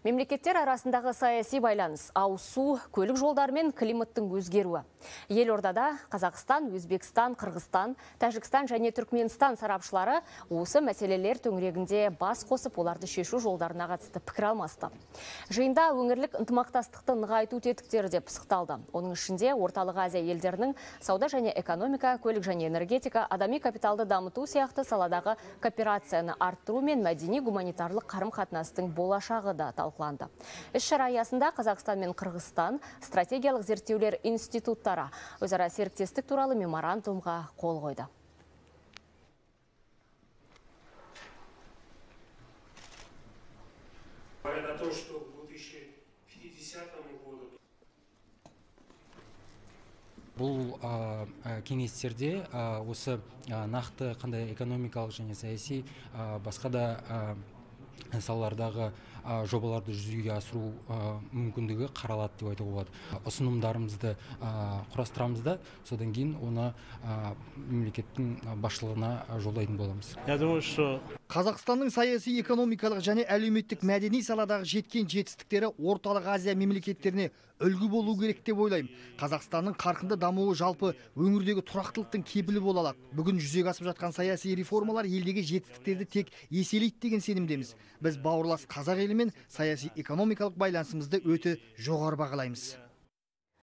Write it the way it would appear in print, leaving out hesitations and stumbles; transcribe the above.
Мемлекеттер арасындағы саяси байланыс, ауызсу, көлік жолдары мен климаттың өзгеруі. Елордада Қазақстан, Өзбекстан, Қырғызстан, Тәжікстан және Түркменстан сарапшылары осы мәселелер төңірегінде бас қосып, оларды шешу жолдарына қатысты пікір алмасты. Жиында өңірлік ынтымақтастықты нығайту тетіктері де пысықталды. Оның ішінде Орталық Азия елдерінің сауда және экономика, көлік және энергетика, адами капиталды дамыту сияқты саладағы кооперацияны арттыру мен мәдени-гуманитарлық қарым-қатынастың болашағы да талқыланды. Іс-шара аясында Қазақстан мен Қырғызстан стратегиялық зерттеулер институттары өзара серіктестік туралы меморандумға қол қойды. Бұл кеңестерде осы нақты қандай экономикалық және саяси басқа да салалардағы жобаларды жүзеге асыру мүмкіндігі қаралады деп айтуға болады. Ұсынымдарымызды құрастырамыз да, содан кейін оны мемлекеттің басшылығына жолдайтын боламыз. Я думаю, что Қазақстанның саяси, экономикалық және әлеуметтік мәдени саладағы жеткен жетістіктері Орталық Азия мемлекеттеріне үлгі болу керек деп ойлаймын. Қазақстанның қарқынды дамуы жалпы өңірдегі тұрақтылықтың кепілі бола алады. Бүгін жүзеге асып жатқан саяси реформалар елдегі жетістіктерді тек еселейді деген сенімдеміз. Біз бауырлас қазақ елімен саяси экономикалық байланысымызды өте жоғары бағалаймыз.